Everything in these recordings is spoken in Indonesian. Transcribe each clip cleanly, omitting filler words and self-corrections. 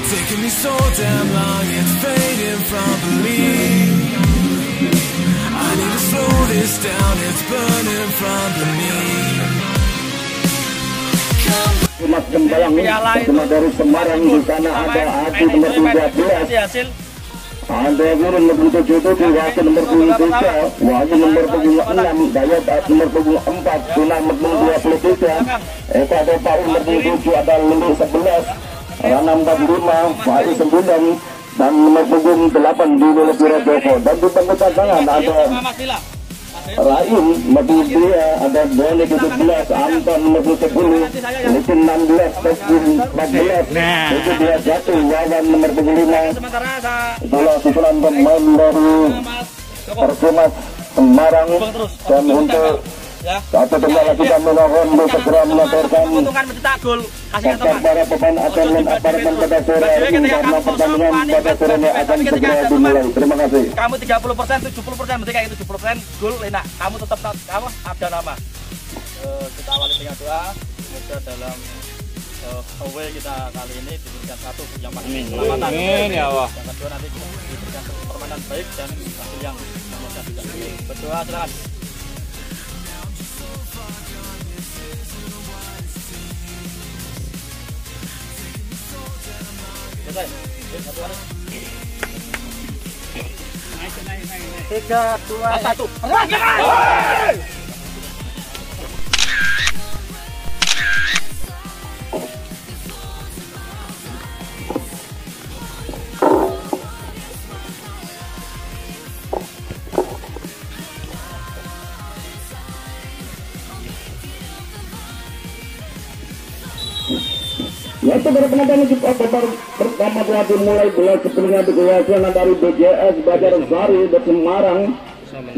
Taking me so damn long, it's fading from belief. I need to slow this down, it's burning from beneath. Mas Gembalang cuma dari Semarang, di sana ada Adi nomor 13. Ada Guru nomor 77, Wakil nomor 23, Wahyu nomor 76, Dayat nomor 24, Sunan nomor 23, Eka ada Paul nomor 27, ada Lili 11, Rana 45, Wahyu 9, dan nomor 8 di Wilayah Joko. Dan di tengah tangan ada Rahim nomor 2, ada Boni 17, Anton nomor 10, Litin 16, Tesbin 14, itu dia jatuh, Wawan nomor 25. Itulah susunan pemain dari Persimas Semarang. Dan untuk satu teman kita menahan segera melaporkan para pemain akan apartemen pada sore hari ini karena pertandingan pada sore ini akan segera dimulai. Terima kasih. Kamu 30%, 70%, berarti kayak 70% gol enak. Kamu tetap ada nama. Kita awali dengan doa. Semoga dalam away kita kali ini diberikan satu yang paling keselamatan. Amin ya Allah. Yang kedua nanti diberikan permainan baik dan hasil yang memuaskan juga. Berdoa silakan. Tiga, dua, satu. Yaitu para penonton Jepang pertama telah dimulai bola sepenuhnya dikuasai dari BJS Banjarsari di Semarang.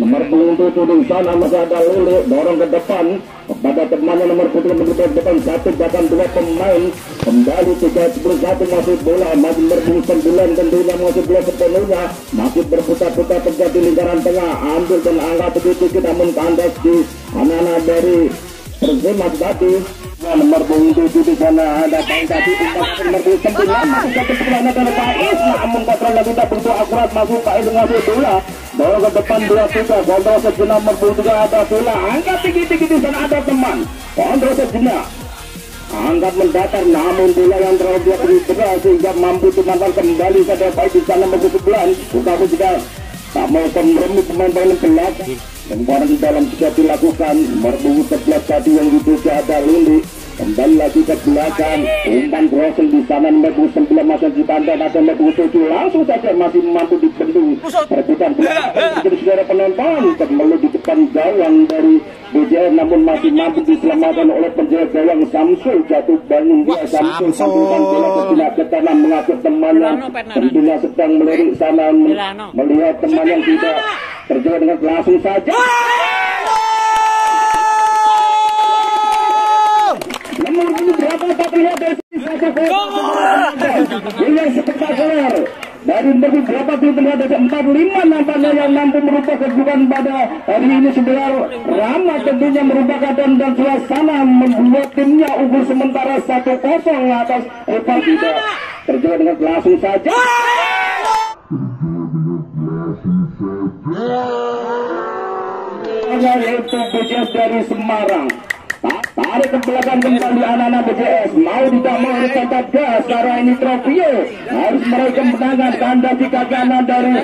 Nomor 27 di sana masih ada Lili, dorong ke depan kepada temannya nomor 7 ke depan, satu bahkan dua pemain kembali 3-1 masih bola, masih nomor 9 tentunya masih bola sepenuhnya, masih berputar-putar terjadi lingkaran tengah, ambil dan angkat sedikit namun kandas di anak-anak dari Persimas tadi. Nomor 27 di sana ada Bang Tadi, nomor 9 masih satu pelana dari Faiz, namun kontrol lagi tak begitu akurat, masuk Faiz mengambil bola, dorong ke depan 2-3, kontrol sejenak nomor 23 ada bola, angkat tinggi-tinggi di sana ada teman, kontrol sejenak, angkat mendatar, namun bola yang terlalu berat sehingga mampu dimanfaatkan kembali saja Faiz di sana nomor 11, tetapi juga tak mau meremut pemain-pemain belakang. Kemarin dalam juga dilakukan nomor 11 tadi yang dituju ada Lili, kembali lagi ke belakang, umpan crossing di sana nomor 9 masih ditanda ada nomor 7, langsung saja masih mampu dibendung perebutan jadi saudara penonton kembali di depan gawang dari BJR, namun masih mampu diselamatkan oleh penjaga gawang Samsul, jatuh bangun dia Samsul sampaikan bola ke kanan mengatur temannya, tentunya sedang melirik sana melihat teman yang tidak terjadi dengan langsung saja. Nomor ini berapa tak terlihat dari sini yang spektakuler. Dari nomor berapa terlihat dari 45 nampaknya yang mampu merubah kedudukan pada hari ini sebelah Rama, tentunya merupakan dan suasana membuat timnya unggul sementara 1-0 atas Evan, tidak terjadi dengan langsung saja. Yaitu BJS dari Semarang, tarik ke belakang kembali anak-anak BJS, mau tidak mau harus tetap gas karena ini Tropio harus meraih kemenangan. Tanda di kanan dari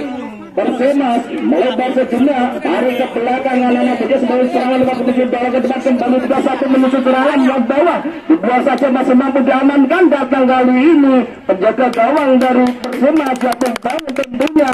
Persimas melebar sejenak, tarik ke belakang anak-anak BJS melalui serangan 57 bola ke depan kembali 2-1 menuju serangan yang bawah dibuat saja masih mampu diamankan. Datang kali ini penjaga gawang dari Persimas jatuh bangun tentunya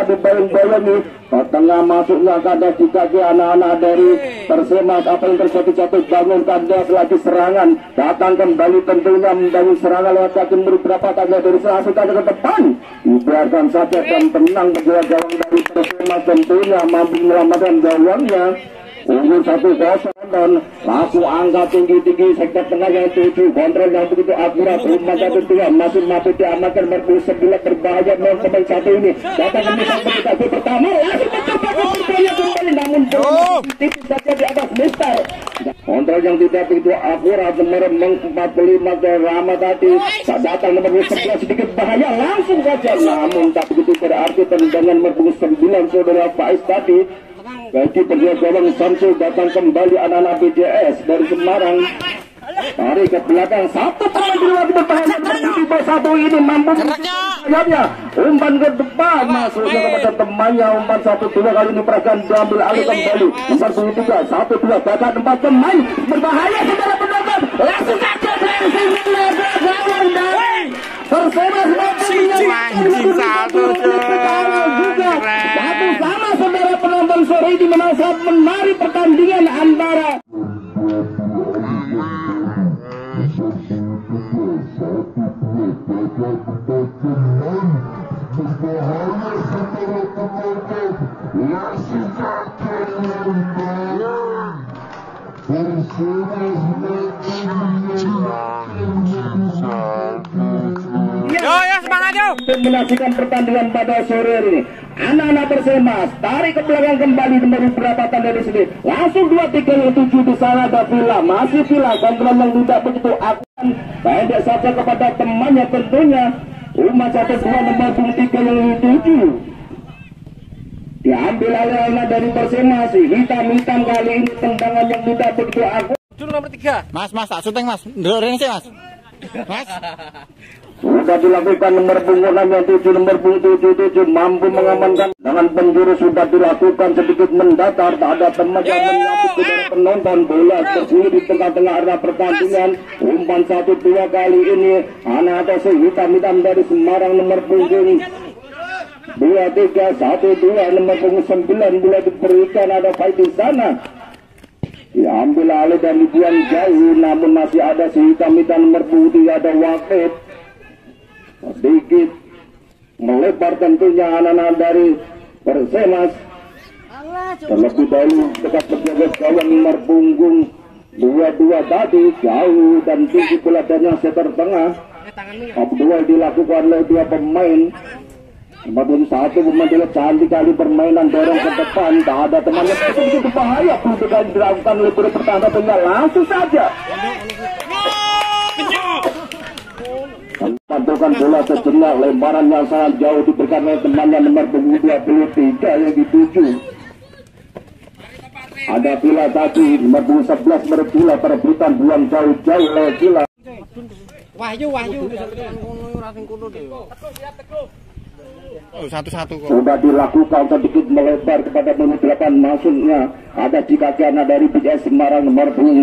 dibayang-bayangi ke tengah masuknya kandas di kaki anak-anak dari Persimas. Apa yang terjadi, jatuh bangun kandas lagi serangan, datang kembali tentunya membangun serangan lewat kaki beberapa tanda dari langsung ke depan, dibiarkan saja dan tenang penjaga gawang dari Persimas tentunya mampu menyelamatkan gawangnya unggul 1-0. langsung angka tinggi-tinggi sektor tengah yang 7, kontrol yang begitu akurat, rumah 1-2 masih mampu diamankan nomor 9 berbahaya pemain satu ini datang ke kaki pertama langsung mencoba bertanya kembali namun tipis saja di atas Mister. Kontrol yang tidak begitu akurat nomor 45 ke Rama tadi datang nomor 11 sedikit bahaya langsung saja namun tak begitu berarti tendangan nomor 9 saudara Faiz tadi. Bagi penjaga gawang Samsul datang kembali anak-anak BJS dari Semarang. Tarik ke belakang, satu pemain di luar berbahaya nomor 1 ini mampu sayapnya. Umpan ke depan masuknya kepada temannya. Umpan 1-2 kali ini perasaan diambil alih kembali. Nomor 23, 1-2 bahkan 4 pemain berbahaya saudara penonton. Langsung saja gawang dari Persema satu sama saudara penonton sore ini memang sangat menarik pertandingan antara menyaksikan pertandingan pada sore ini. Anak-anak Persema tarik ke belakang kembali memberi perapatan dari sini. Langsung 2-3-7 di sana ada Villa. Masih Villa kontrol yang tidak begitu akurat. Pendek saja kepada temannya tentunya. Umat 1-2 nomor 3 yang 7. Diambil oleh anak dari Persema sih. Hitam-hitam kali ini tendangan yang tidak begitu akurat. Nomor 3. Mas, tak syuting mas. Ndelok sih mas. Mas. Sudah dilakukan nomor punggung yang 7 nomor punggung 77 mampu mengamankan dengan penjuru sudah dilakukan sedikit mendatar tak ada teman yang menyambut saudara penonton bola bersembunyi di tengah-tengah area pertandingan. Umpan 1-2 kali ini anak atas hitam-hitam dari Semarang nomor punggung 23 1-2 nomor punggung 9 bola diberikan ada fight di sana. Diambil alih dan dibuang jauh namun masih ada si hitam-hitam nomor punggung 3 ada Wakid. Sedikit melebar tentunya anak-anak dari Persema. Terlebih dahulu dekat penjaga gawang nomor punggung 22 tadi jauh dan tinggi bola dan yang seter tengah. Duel dilakukan oleh 2 pemain. Nomor 1 pemain cantik kali permainan dorong ke depan. Tak ada temannya begitu bahaya. Perlukan dilakukan oleh guru pertahanan tinggal langsung saja. Pantulkan bola sejenak lemparan yang sangat jauh diberikan oleh temannya nomor 23 yang dituju. Ada Villa tadi nomor 11 berbila perebutan buang jauh-jauh oleh Villa. Wahyu. Satu-satu kok. Sudah dilakukan sedikit melebar kepada nomor 8 masuknya. Ada di kaki anak dari BJS Semarang nomor 3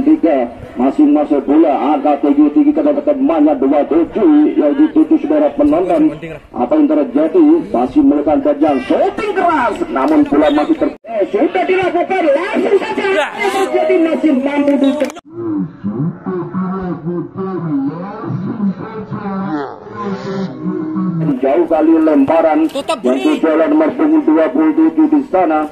masih masuk bola agak tinggi-tinggi kepada temannya 27 yang dituju saudara penonton. Apa yang terjadi? Masih melakukan kerjaan shooting keras namun bola masih sudah dilakukan langsung saja terjadi masih mampu jauh kali lemparan yang tujuan nomor 27 di sana.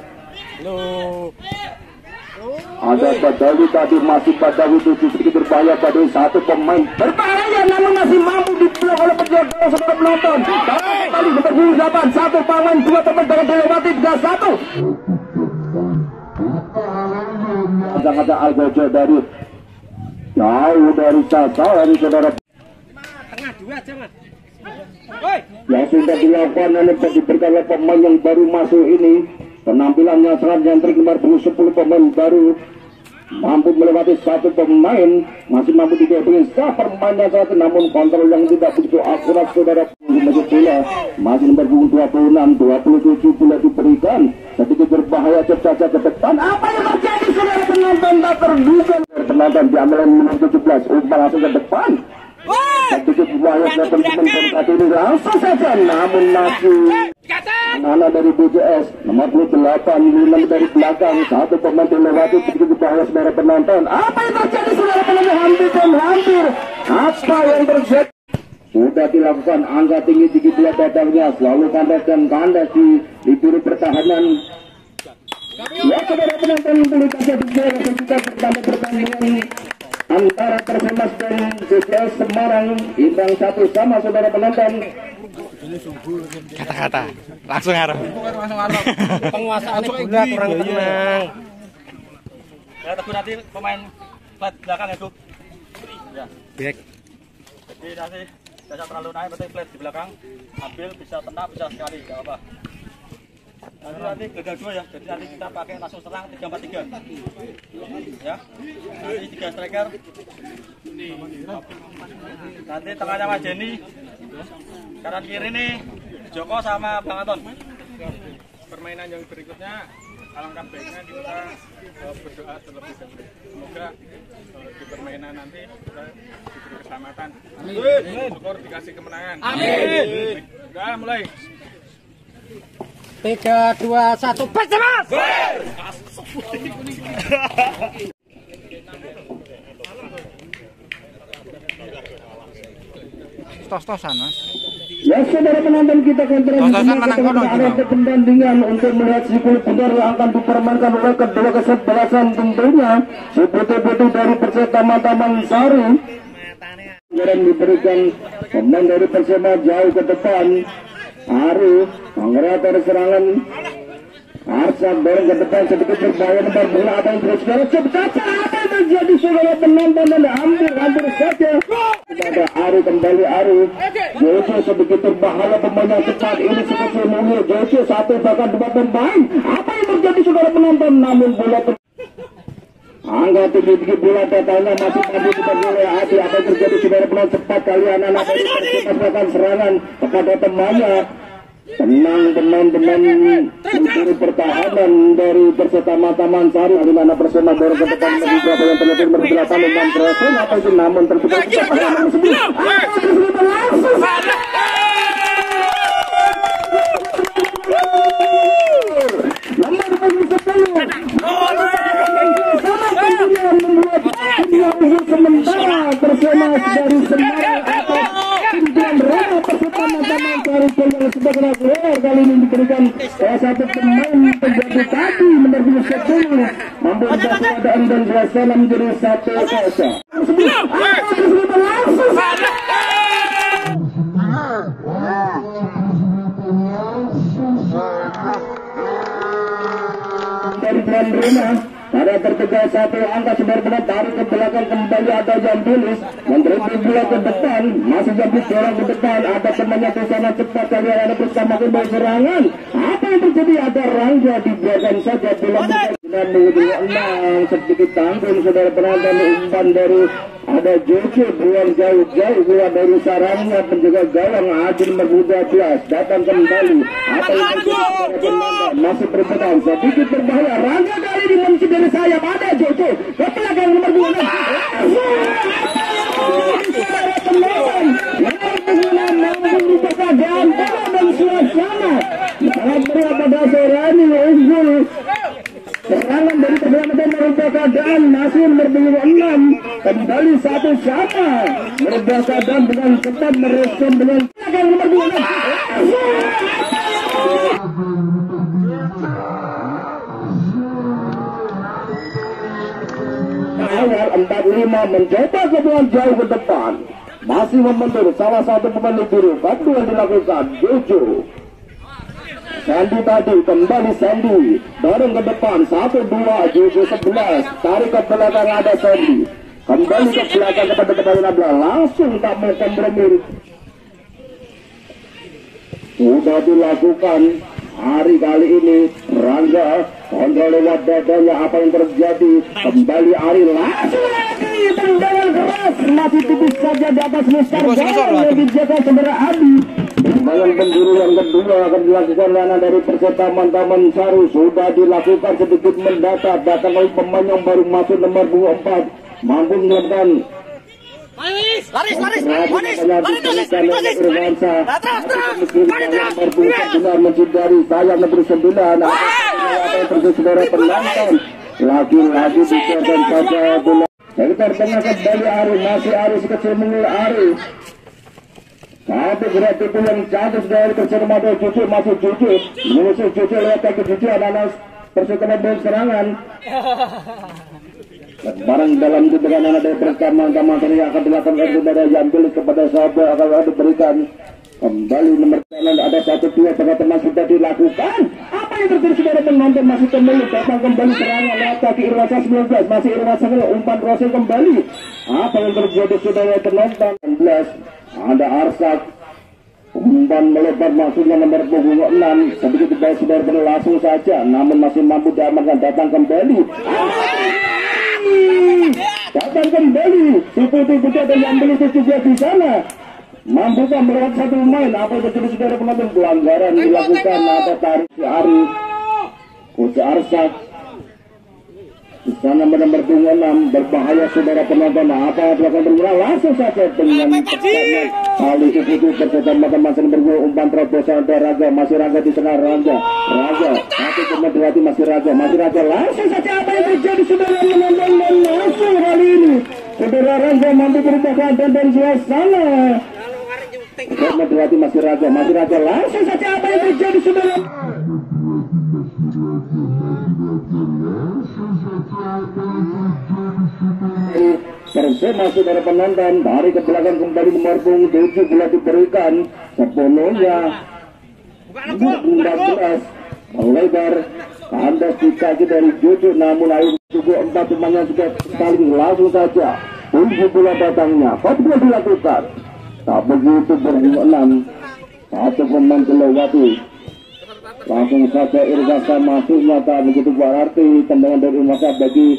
Ada Badawi tadi masih Badawi itu sedikit berbahaya pada 1 pemain berbahaya namun masih mampu diblok oleh penjaga saudara penonton. Kali nomor 8 1 pemain 2 teman dengan dilewati 3-1. Ada Algojo dari jauh dari sasaran saudara. Tengah 2 aja mas. Yang sudah dilakukan diberikan oleh pemain yang baru masuk ini. Penampilannya sangat nyentrik nomor 10 pemain baru mampu melewati 1 pemain masih mampu didepungin permainan saat namun kontrol yang tidak begitu akurat saudara masuk bola masih nomor 26 27 bola diberikan sedikit berbahaya cerca ke depan. Apa yang terjadi saudara penonton tak terduga penonton diambil nomor 17 umpan langsung ke depan. Sedikit bahaya teman-teman saat ini langsung saja namun masih anak dari BJS nomor 28 Luna dari belakang 1 pemain dilewati sedikit bahaya saudara penonton. Apa yang terjadi saudara penonton hampir apa yang terjadi? Sudah dilakukan angka tinggi-tinggi bola dadangnya selalu kandas dan kandas di biru pertahanan Ya, saudara penonton bulu kaca juga akan kita pertama pertandingan antara Persimas dan BCS Semarang imbang 1 sama saudara penonton. Kata-kata langsung arah. Penguasaan bola kurang tenang. Ya, teguh nanti pemain flat belakang ya, Tuk. Ya. Back. Jadi nanti tidak terlalu naik, berarti flat di belakang. Ambil bisa tendang, bisa sekali, enggak apa. Nanti gagal 2 ya. Jadi nanti kita pakai langsung serang 3-4-3. Ya. Nanti 3 striker. Nanti tengahnya Mas Jenny. Kanan kiri nih Joko sama Bang Anton. Permainan yang berikutnya alangkah baiknya kita berdoa terlebih dahulu. Semoga di permainan nanti kita diberi keselamatan. Syukur dikasih kemenangan. Amin. Udah mulai. 3, 2, 1, Persimas! Tos-tosan, Mas. Ya, saudara penonton kita kontra arah pertandingan untuk melihat si kulit benar yang akan dipermainkan oleh kedua kesebelasan tentunya si putih-putih dari Persita Taman Sari yang diberikan pemain dari Persema jauh ke depan. Ari mengerakkan serangan Arsa dorong ke depan sedikit berbahaya nomor bola apa yang terus cepat apa yang terjadi saudara penonton dan hampir saja kepada Ari kembali Ari Jojo sedikit berbahaya pemain cepat ini seperti Munir Jojo 1 bahkan 2 pemain apa yang terjadi saudara penonton namun bola angka tinggi bola totalnya masih dipegang oleh Adi apa yang terjadi saudara penonton cepat kali anak-anak dari Persita melakukan serangan kepada temannya. Tenang teman-teman mencuri pertahanan dari Persita Taman Sari di mana Persema dorong ke depan menuju apa yang terjadi berbelakang dengan pressing apa itu namun tercepat sementara Persema dari Semarang atas pimpinan Roma Persita Taman Sari yang sudah keluar kali ini diberikan salah satu pemain penjaga tadi menerima 10 membuat keadaan dan suasana menjadi 1-0. Dari tuan rumah ada tertegal 1 angka benar-benar tarik ke belakang kembali ada Jambilis menerima bola ke depan masih Jambilis dorong ke depan ada temannya ke sana cepat kali ada bersama kembali serangan apa yang terjadi ada Rangga dibiarkan saja bola dengan menuju 6 sedikit tanggung saudara penonton umpan dari ada Jojo buang jauh-jauh bola dari sarangnya penjaga gawang Adil Merbuda 12 datang kembali apa yang terjadi penonton masih berbeda sedikit berbahaya Rangga kali ini masih dari saya ada Jojo ke belakang nomor 2 dan suasana sangat berat pada sore ini unggul serangan dari keselamatan merubah keadaan masih berbeda 6 kembali 1 sama merubah keadaan dengan cepat merespon dengan belakang nomor 2 awal 45 mencoba kebuang jauh ke depan masih membentur salah satu pemain biru bantu yang dilakukan Jojo Sandi tadi kembali Sandi dorong ke depan 1-2 Jojo 11 tarik ke belakang ada Sandi kembali ke belakang kepada kembali Nabla langsung tak mau kompromi sudah dilakukan hari kali ini Rangga kontrol lewat dadanya apa yang terjadi kembali Ari langsung lagi tendangan keras masih tipis saja di atas Mister Gawang yang dijaga saudara Adi tendangan penjuru yang kedua akan dilakukan Lana dari Persita Taman Sari sudah dilakukan sedikit mendata datang oleh pemain yang baru masuk nomor 24 mampu melakukan Laris mencindari sayap nomor 9 apa yang terjadi saudara penonton lagi-lagi dijaga saja bola sekitar tengah kembali Ari masih Ari sekecil mengul Ari satu gerak tubuh yang cantik dari Persema Cucu masih Cucu mengusung Cucu lewat kaki Cucu anak Persatuan Bola serangan. Barang dalam diberikan ada pertama-tama yang akan dilakukan kepada Jambil kepada sahabat akan diberikan kembali nomor kanan ada 1-2 teman-teman sudah dilakukan. Apa yang terjadi saudara penonton masih kembali datang kembali serangan lewat kaki Irwansa 19 masih Irwansa umpan Rosil kembali. Apa yang terjadi saudara penonton 19 ada Arsak umpan melebar maksudnya nomor punggung 6 sedikit di bawah saudara langsung saja namun masih mampu diamankan datang kembali. Datang kembali si putih-putih ada yang beli juga di sana. Mampukah melewat satu pemain? Apa yang terjadi saudara penonton? Pelanggaran dilakukan atau tarik si Ari Coach Arsak di sana nomor punggung 6 berbahaya saudara penonton. Apa yang dilakukan bergerak langsung saja dengan tepatnya kali itu bersama teman-teman berguna umpan terobosan dari Raga masih Raga di tengah Raga satu kemudian masih Raga langsung saja apa yang terjadi saudara penonton langsung kali ini saudara Raga mampu berubah keadaan dari suasana kemudian masih Raga langsung saja apa yang terjadi saudara Persema saudara penonton dari ke belakang kembali nomor punggung 7 bola diberikan sepenuhnya 16 melebar kandas di kaki dari Jojo namun air tubuh 4 temannya sudah saling langsung saja tunggu bola datangnya bola dilakukan tak begitu berbunga 6 satu pemain dilewati langsung saja Irwansa masuknya tak begitu berarti tendangan dari Irwansa bagi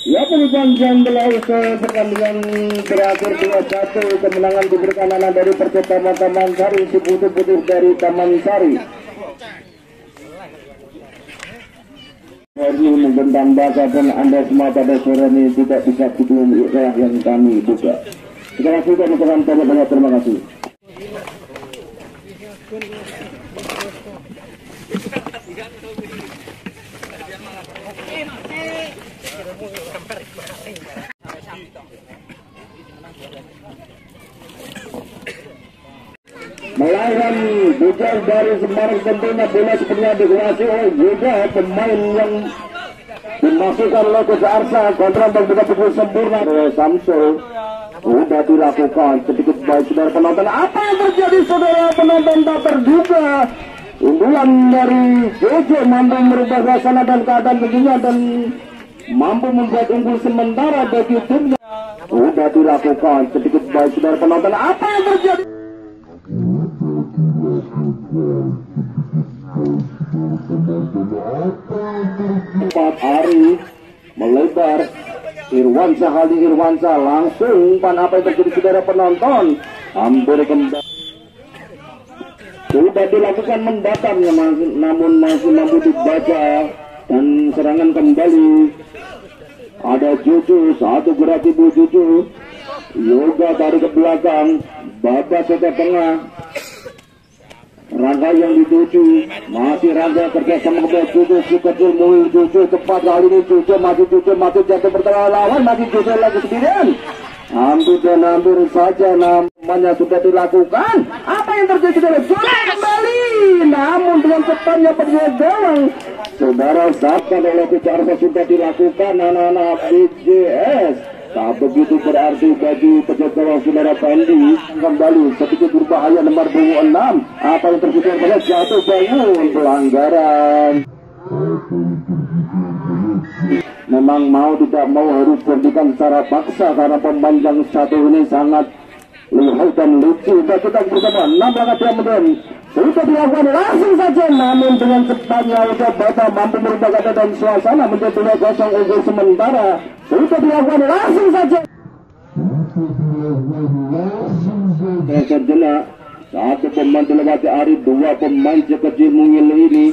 ya penunjang belau pertandingan berakhir 2-1 kemenangan diberikan anak dari Persema Taman Sari si putih-putih dari Taman Sari. Ini menggendang bahasa dan Anda semua pada sore ini tidak bisa dipilih yang kami duga. Terima kasih teman-teman, terima kasih. Melawan bujar dari Semarang tentunya bola sepertinya dikuasai oleh juga pemain yang dimasukkan oleh Coach Arsa kontra berbeda pukul sempurna oleh Samsul sudah dilakukan sedikit baik saudara penonton. Apa yang terjadi saudara penonton tak terduga unggulan dari Jojo mampu merubah suasana dan keadaan tentunya dan mampu membuat unggul sementara bagi timnya sudah dilakukan sedikit baik saudara penonton. Apa yang terjadi 4 hari melebar Irwansa langsung umpan apa yang terjadi saudara penonton hampir kembali sudah dilakukan mendatamnya namun masih mampu dibaca dan serangan kembali ada Cucu satu gerak ibu Cucu Yoga dari ke belakang Bapak ke tengah Rangga yang dituju masih Rangga kerja sama Cucu kecil mulai Cucu cepat kali ini Cucu masih jatuh pertengah lawan masih Cucu lagi sendirian hampir saja namanya sudah dilakukan. Apa yang terjadi saudara? Bola kembali namun dengan cepatnya penjaga gawang saudara sahabat oleh bicara sudah dilakukan anak-anak BJS. Tak begitu berarti bagi penjaga gawang saudara Pendi kembali sedikit berbahaya nomor 26. Apa yang terjadi pada jatuh bangun pelanggaran. Memang mau tidak mau harus dihentikan secara paksa karena pemain yang satu ini sangat lihai dan lucu. Kita bersama 6 langkah kemudian sudah dilakukan langsung saja namun dengan cepatnya udah Bata mampu merubah keadaan dan suasana menjadi 2-0 unggul sementara. Sudah dilakukan langsung saja sejenak satu pemain dilewati Ari, 2 pemain kecil mungil ini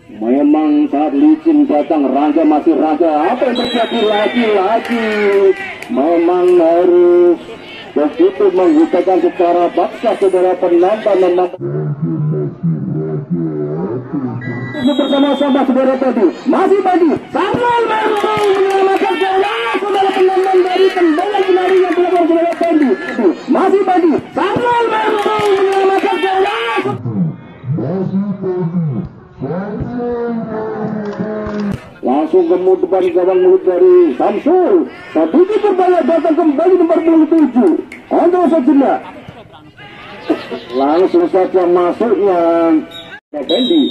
memang saat licin datang Rangga masih Rangga. Apa yang terjadi lagi memang harus begitu menggunakan secara paksa saudara penonton memang bersama-sama saudara tadi masih tadi Samuel mampu menyelamatkan gawang saudara penonton dari tendangan penari yang dilakukan saudara tadi masih tadi Samuel mampu menyelamatkan gawang masih tadi depan gawang mulut dari Samsul. Tapi berbahaya datang kembali nomor 27 Andro Sajina. Langsung saja masuknya Fendi,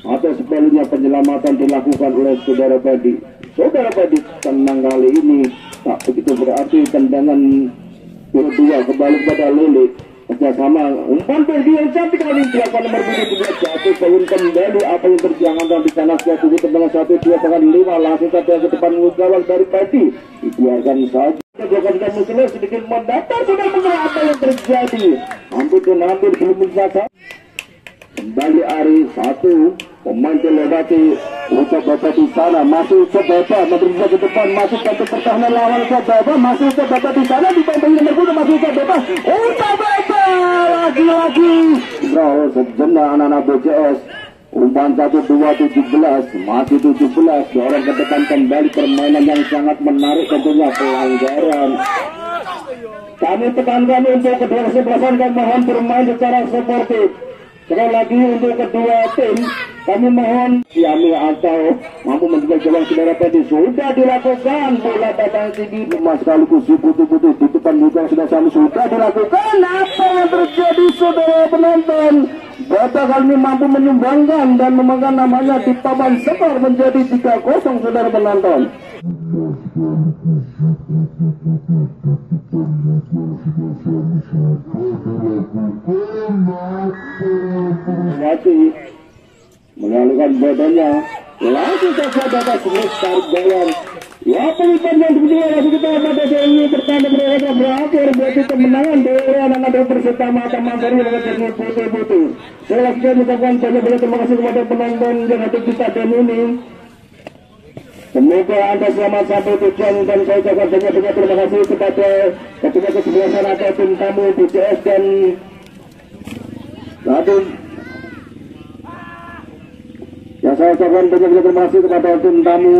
atau sebaliknya penyelamatan dilakukan oleh saudara Fendi. Saudara Fendi tenang kali ini tak begitu berarti. Tendangan kedua kembali pada Lele. Kerjasama umpan Fendi yang cantik kali ini dilakukan nomor 17 jatuh poin kembali. Apa yang terjadi di sana? Jatuh tendangan 1-2-5 langsung saja ke depan gawang dari Fendi. Dibiarkan saja. Jokowi dan Muslim sedikit mendatar sudah mengenai apa yang terjadi. Hampir belum bisa. Kembali Ari satu pemain dilewati ucap bapak di sana, masih ucap bapak menerima ke depan, masih ke pertahanan lawan ucap bapak, masih ucap bapak di sana di bawah nomor 2 masih ucap bapak lagi-lagi. Bro, sejenak anak-anak BCS. Umpan 1-2-17 masih 17 dorong ke depan kembali. Permainan yang sangat menarik, tentunya pelanggaran. Kami tekankan untuk kedua kesebelasan dan mohon bermain secara sportif. Sekali lagi untuk kedua tim kami mohon Yami atau mampu menjaga gawang saudara Fendi sudah dilakukan. Bola datang tinggi emas sekaligus putih-putih di depan juga sudah dilakukan. Apa yang terjadi saudara penonton? Bata kali ini mampu menyumbangkan dan memegang namanya di papan skor menjadi 3-0 saudara penonton. Mengalihkan badannya langsung saja dapat semester jalan. Ya, pelipan yang kedua masih kita pada ini pertama mereka berakhir berarti kemenangan dari anak-anak peserta Mataram dari mengajar putih-putih. Saya langsung mengucapkan banyak terima kasih kepada penonton yang hadir di stadion ini. Semoga Anda selamat sampai tujuan dan saya ucapkan banyak terima kasih kepada ketua kesebelasan atau tim tamu BCS dan ya saya ucapkan banyak terima kasih kepada tim tamu